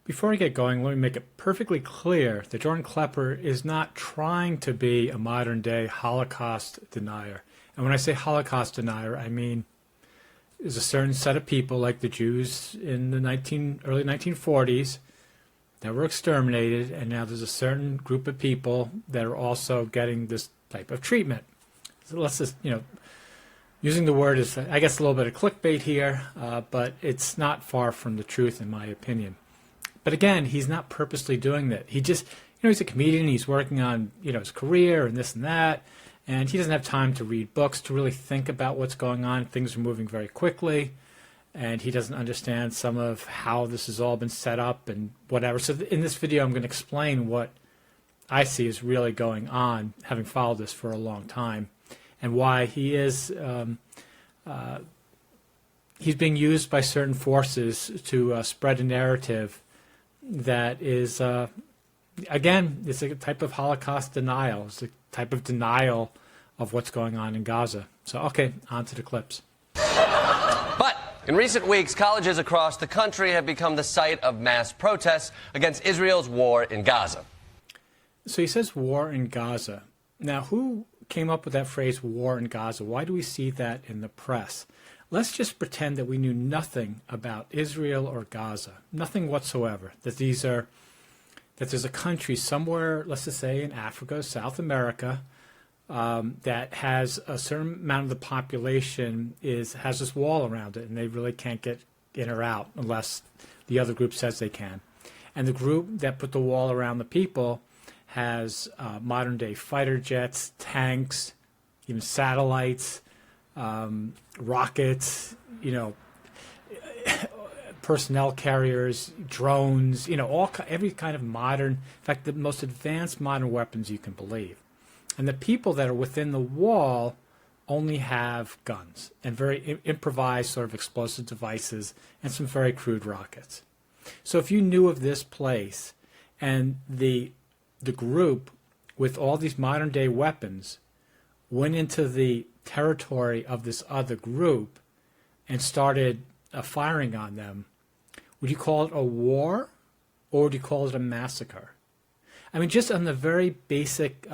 Before we get going, let me make it perfectly clear that Jordan Klepper is not trying to be a modern-day Holocaust denier. And when I say Holocaust denier, I mean there's a certain set of people, like the Jews in the early 1940s, that were exterminated, and now there's a certain group of people that are also getting this type of treatment. So let's just, using the word is, I guess, a little bit of clickbait here, but it's not far from the truth, in my opinion. But again, he's not purposely doing that. He just, he's a comedian. He's working on, his career and this and that. And he doesn't have time to read books, to really think about what's going on. Things are moving very quickly. And he doesn't understand some of how this has all been set up and whatever. So in this video, I'm going to explain what I see is really going on, having followed this for a long time, and why he is, he's being used by certain forces to spread a narrative that is, again, it's a type of Holocaust denial. It's a type of denial of what's going on in Gaza. So, okay, on to the clips. But in recent weeks, colleges across the country have become the site of mass protests against Israel's war in Gaza. So he says war in Gaza. Now, who came up with that phrase, war in Gaza? Why do we see that in the press? Let's just pretend that we knew nothing about Israel or Gaza, nothing whatsoever, that there's a country somewhere, let's just say in Africa, South America, that has a certain amount of the population has this wall around it, and they really can't get in or out unless the other group says they can. And the group that put the wall around the people has modern-day fighter jets, tanks, even satellites, rockets, personnel carriers, drones, every kind of modern, in fact, the most advanced modern weapons you can believe. And the people that are within the wall only have guns and very improvised sort of explosive devices and some very crude rockets. So if you knew of this place and the group with all these modern day weapons went into the territory of this other group and started firing on them, would you call it a war or would you call it a massacre? I mean, just on the very basic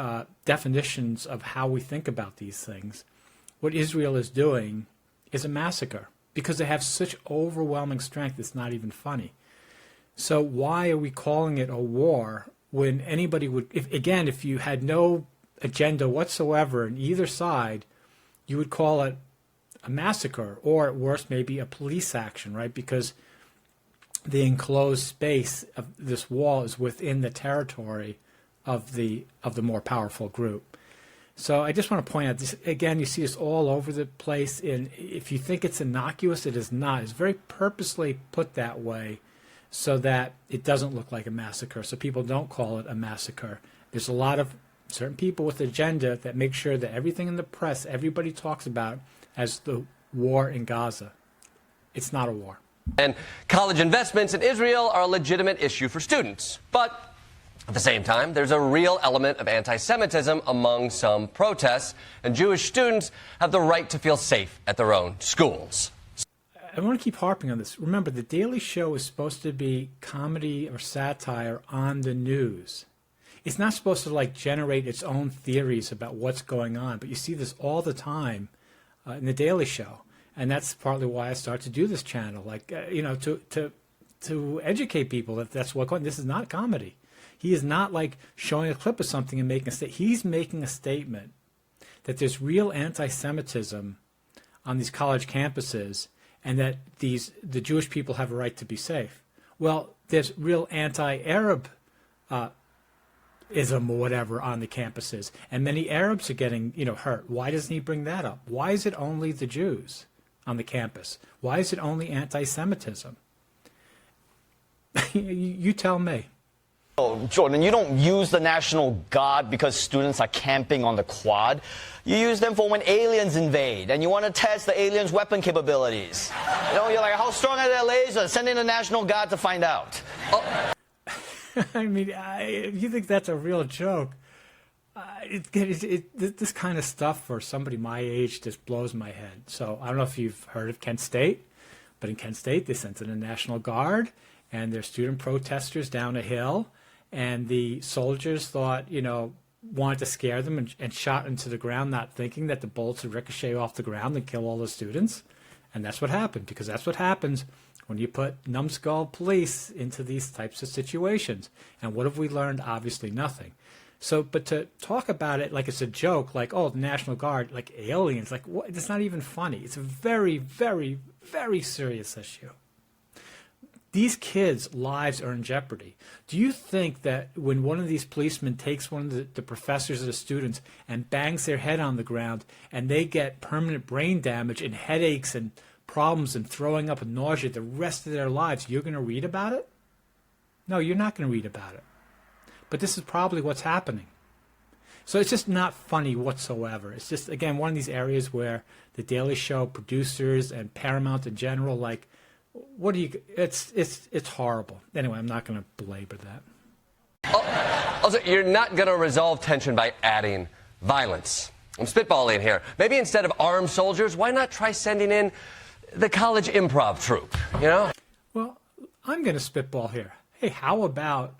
definitions of how we think about these things, what Israel is doing is a massacre because they have such overwhelming strength, it's not even funny. So why are we calling it a war when anybody would, if you had no agenda whatsoever on either side, you would call it a massacre, or at worst maybe a police action, right? Because the enclosed space of this wall is within the territory of the more powerful group. So I just want to point out this again. You see this all over the place. And if you think it's innocuous, it is not. It's very purposely put that way so that it doesn't look like a massacre. So people don't call it a massacre. There's a lot of certain people with agenda that make sure that everything in the press, everybody talks about as the war in Gaza. It's not a war. And college investments in Israel are a legitimate issue for students. But at the same time, there's a real element of anti-Semitism among some protests, and Jewish students have the right to feel safe at their own schools. I want to keep harping on this. Remember, The Daily Show is supposed to be comedy or satire on the news. It's not supposed to generate its own theories about what's going on, but you see this all the time in The Daily Show. And that's partly why I started to do this channel, to educate people that that's what's going on. This is not comedy. He is not showing a clip of something and making a statement. He's making a statement that there's real anti-Semitism on these college campuses and that the Jewish people have a right to be safe. Well, there's real anti-Arab ism or whatever on the campuses, and many Arabs are getting hurt. Why doesn't he bring that up? Why is it only the Jews on the campus? Why is it only anti-Semitism? You tell me. Oh, Jordan, you don't use the National Guard because students are camping on the quad. You use them for when aliens invade and you want to test the aliens' weapon capabilities. You're like, how strong are their lasers? Send in the National Guard to find out. Oh. I mean, if you think that's a real joke, this kind of stuff for somebody my age just blows my head. So I don't know if you've heard of Kent State, but in Kent State they sent in the National Guard, and they're student protesters down a hill, and the soldiers thought, wanted to scare them and shot into the ground, not thinking that the bullets would ricochet off the ground and kill all the students. And that's what happened, because that's what happens when you put numbskull police into these types of situations. And what have we learned? Obviously nothing. So, but to talk about it like it's a joke, like, oh, the National Guard, like aliens, like what? It's not even funny. It's a very, very, very serious issue. These kids' lives are in jeopardy. Do you think that when one of these policemen takes one of the professors or the students and bangs their head on the ground and they get permanent brain damage and headaches and problems and throwing up and nausea the rest of their lives, you're going to read about it? No, you're not going to read about it. But this is probably what's happening. So it's just not funny whatsoever. It's just, again, one of these areas where the Daily Show producers and Paramount in general, like, what do you? It's horrible. Anyway, I'm not going to belabor that. Also, you're not going to resolve tension by adding violence. I'm spitballing here. Maybe instead of armed soldiers, why not try sending in the college improv troupe? Well, I'm going to spitball here. Hey, how about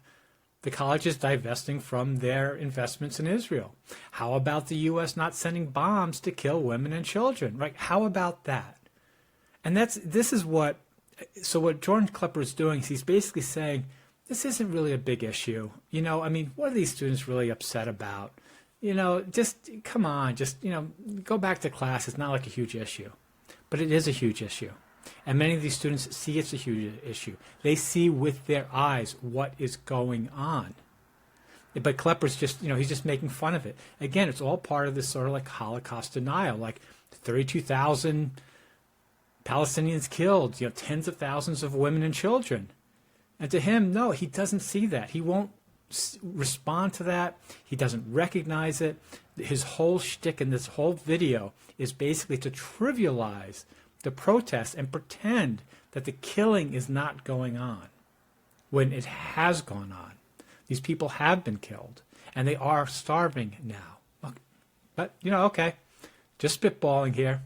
the colleges divesting from their investments in Israel? How about the U.S. not sending bombs to kill women and children? Right? How about that? And this is what. So what Jordan Klepper is doing is he's basically saying, this isn't really a big issue. What are these students really upset about? Just come on, go back to class. It's not like a huge issue. But it is a huge issue. And many of these students see it's a huge issue. They see with their eyes what is going on. But Klepper's just, he's just making fun of it. Again, it's all part of this sort of like Holocaust denial, like 32,000 Palestinians killed, tens of thousands of women and children. And to him, no, he doesn't see that. He won't respond to that. He doesn't recognize it. His whole shtick in this whole video is basically to trivialize the protests and pretend that the killing is not going on when it has gone on. These people have been killed, and they are starving now. But, okay, just spitballing here.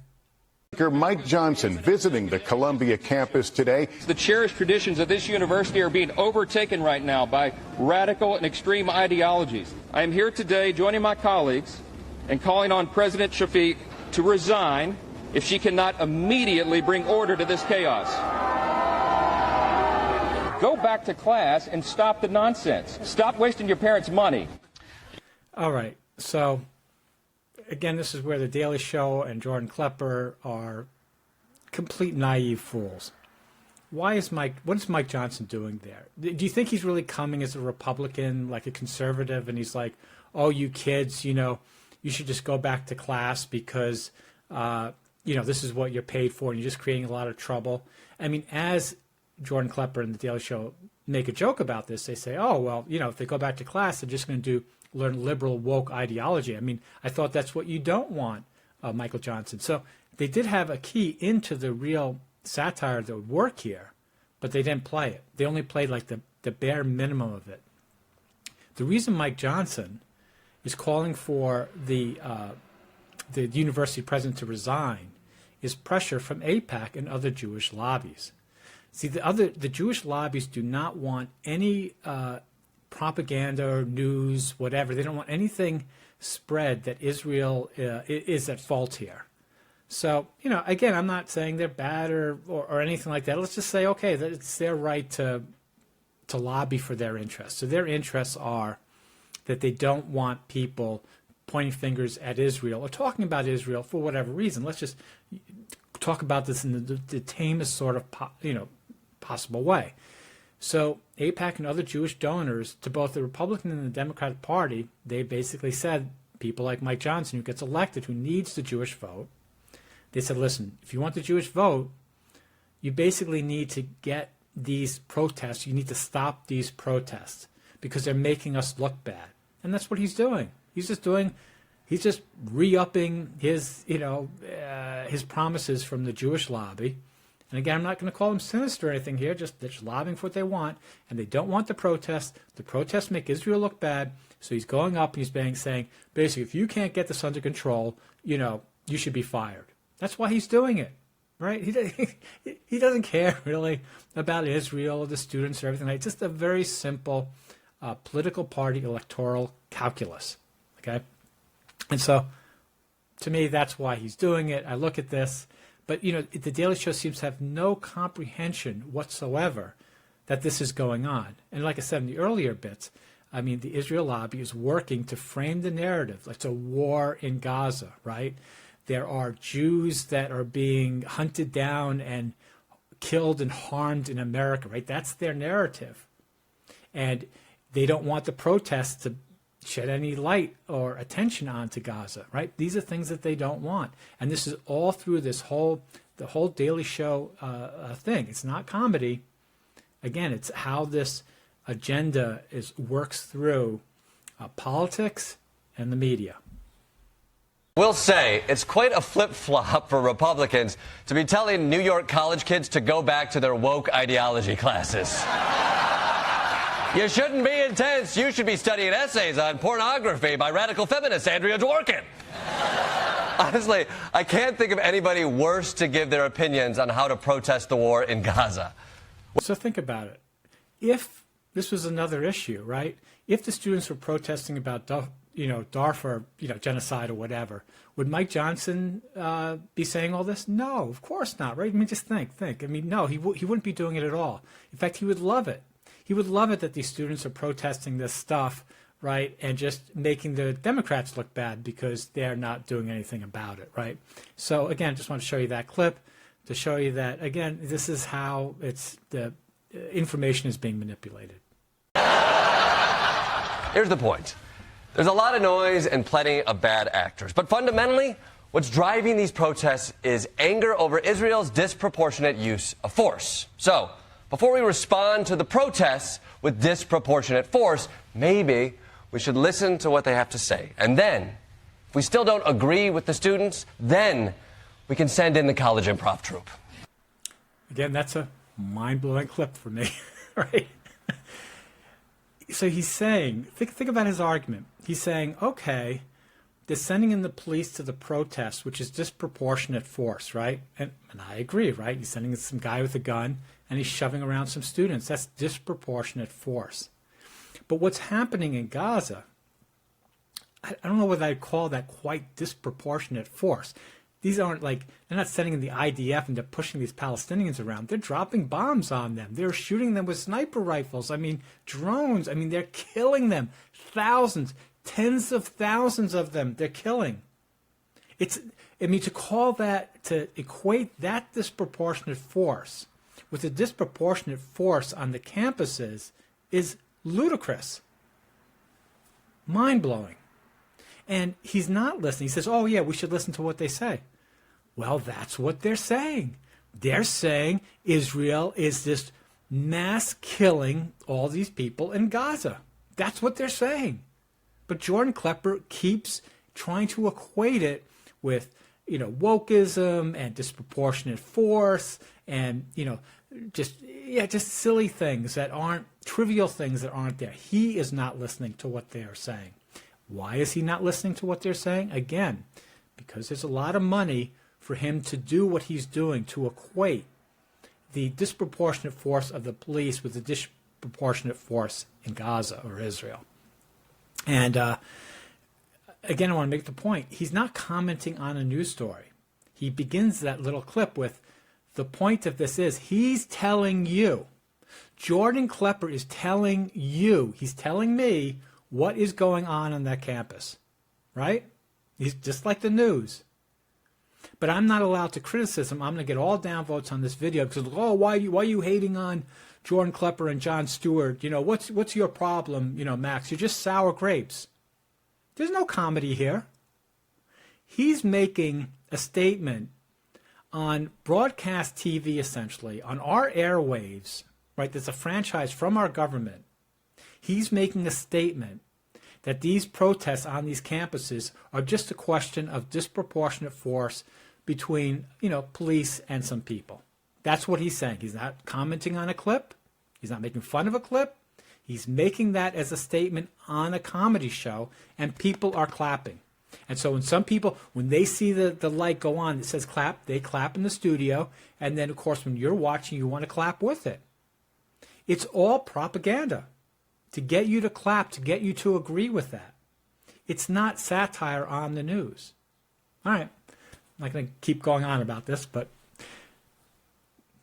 Mike Johnson visiting the Columbia campus today. The cherished traditions of this university are being overtaken right now by radical and extreme ideologies. I am here today joining my colleagues and calling on President Shafiq to resign if she cannot immediately bring order to this chaos. Go back to class and stop the nonsense. Stop wasting your parents' money. All right, so again, this is where the Daily Show and Jordan Klepper are complete naive fools. What is Mike Johnson doing there? Do you think he's really coming as a Republican, like a conservative, and he's like, oh, you kids, you should just go back to class because, this is what you're paid for, and you're just creating a lot of trouble? As Jordan Klepper and the Daily Show make a joke about this, they say, oh, well, if they go back to class, they're just going to learn liberal woke ideology. I thought that's what you don't want, Michael Johnson. So they did have a key into the real satire that would work here, but they didn't play it. They only played like the bare minimum of it. The reason Mike Johnson is calling for the university president to resign is pressure from AIPAC and other Jewish lobbies. See, the Jewish lobbies do not want any propaganda, news, whatever. They don't want anything spread that Israel is at fault here. So, again, I'm not saying they're bad or anything like that. Let's just say, okay, that it's their right to lobby for their interests. So their interests are that they don't want people pointing fingers at Israel or talking about Israel for whatever reason. Let's just talk about this in the tamest sort of possible way. So AIPAC and other Jewish donors to both the Republican and the Democratic Party, they basically said people like Mike Johnson, who gets elected, who needs the Jewish vote, they said, listen, if you want the Jewish vote, you basically need to get these protests, you need to stop these protests because they're making us look bad. And that's what he's doing. He's just re-upping his promises from the Jewish lobby. And again, I'm not going to call them sinister or anything here, just they're just lobbying for what they want, and they don't want the protests. The protests make Israel look bad, so he's going up and he's saying, basically, if you can't get this under control, you should be fired. That's why he's doing it. right? He doesn't care really about Israel or the students or everything. It's just a very simple political party electoral calculus, okay? And so, to me, that's why he's doing it. I look at this, but, you know, the Daily Show seems to have no comprehension whatsoever that this is going on. And like I said in the earlier bits, I mean, the Israel lobby is working to frame the narrative. It's a war in Gaza, right? There are Jews that are being hunted down and killed and harmed in America, right? That's their narrative. And they don't want the protests to shed any light or attention onto Gaza, right? These are things that they don't want. And this is all through the whole Daily Show thing. It's not comedy. Again, it's how this agenda works through politics and the media. We'll say it's quite a flip-flop for Republicans to be telling New York college kids to go back to their woke ideology classes. You shouldn't be intense. You should be studying essays on pornography by radical feminist Andrea Dworkin. Honestly, I can't think of anybody worse to give their opinions on how to protest the war in Gaza. So think about it. If this was another issue, right? If the students were protesting about, Darfur, genocide or whatever, would Mike Johnson be saying all this? No, of course not, right? I mean, just think. I mean, no, he wouldn't be doing it at all. In fact, he would love it. He would love it that these students are protesting this stuff, right, and just making the Democrats look bad because they're not doing anything about it, right? So, again, I just want to show you that clip to show you that, again, this is how the information is being manipulated. Here's the point. There's a lot of noise and plenty of bad actors. But fundamentally, what's driving these protests is anger over Israel's disproportionate use of force. So, before we respond to the protests with disproportionate force, maybe we should listen to what they have to say. And then, if we still don't agree with the students, then we can send in the college improv troupe. Again, that's a mind-blowing clip for me, right? So he's saying, think about his argument. He's saying, okay, they're sending in the police to the protest, which is disproportionate force, right? And I agree, right? He's sending in some guy with a gun, and he's shoving around some students. That's disproportionate force. But what's happening in Gaza, I don't know whether I'd call that quite disproportionate force. These aren't they're not sending in the IDF and they're pushing these Palestinians around. They're dropping bombs on them. They're shooting them with sniper rifles. I mean, drones. I mean, they're killing them. Thousands, tens of thousands of them they're killing. To equate that disproportionate force with a disproportionate force on the campuses is ludicrous. Mind-blowing. And he's not listening. He says, oh, yeah, we should listen to what they say. Well, that's what they're saying. They're saying Israel is just mass killing all these people in Gaza. That's what they're saying. But Jordan Klepper keeps trying to equate it with, wokeism and disproportionate force and, just silly things that aren't, trivial things that aren't there. He is not listening to what they are saying. Why is he not listening to what they're saying? Again, because there's a lot of money for him to do what he's doing, to equate the disproportionate force of the police with the disproportionate force in Gaza or Israel. And again, I want to make the point. He's not commenting on a news story. He begins that little clip with, the point of this is, he's telling you, Jordan Klepper is telling you, he's telling me what is going on that campus, right? He's just like the news. But I'm not allowed to criticism. I'm going to get all downvotes on this video because, why are you hating on Jordan Klepper and Jon Stewart? What's your problem, Max? You're just sour grapes. There's no comedy here. He's making a statement on broadcast TV, essentially, on our airwaves, right? There's a franchise from our government. He's making a statement that these protests on these campuses are just a question of disproportionate force between, police and some people. That's what he's saying. He's not commenting on a clip. He's not making fun of a clip. He's making that as a statement on a comedy show, and people are clapping. And so when some people, when they see the light go on that says clap, they clap in the studio. And then, of course, when you're watching, you want to clap with it. It's all propaganda to get you to clap, to get you to agree with that. It's not satire on the news. All right. I'm not going to keep going on about this, but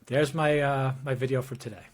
there's my, my video for today.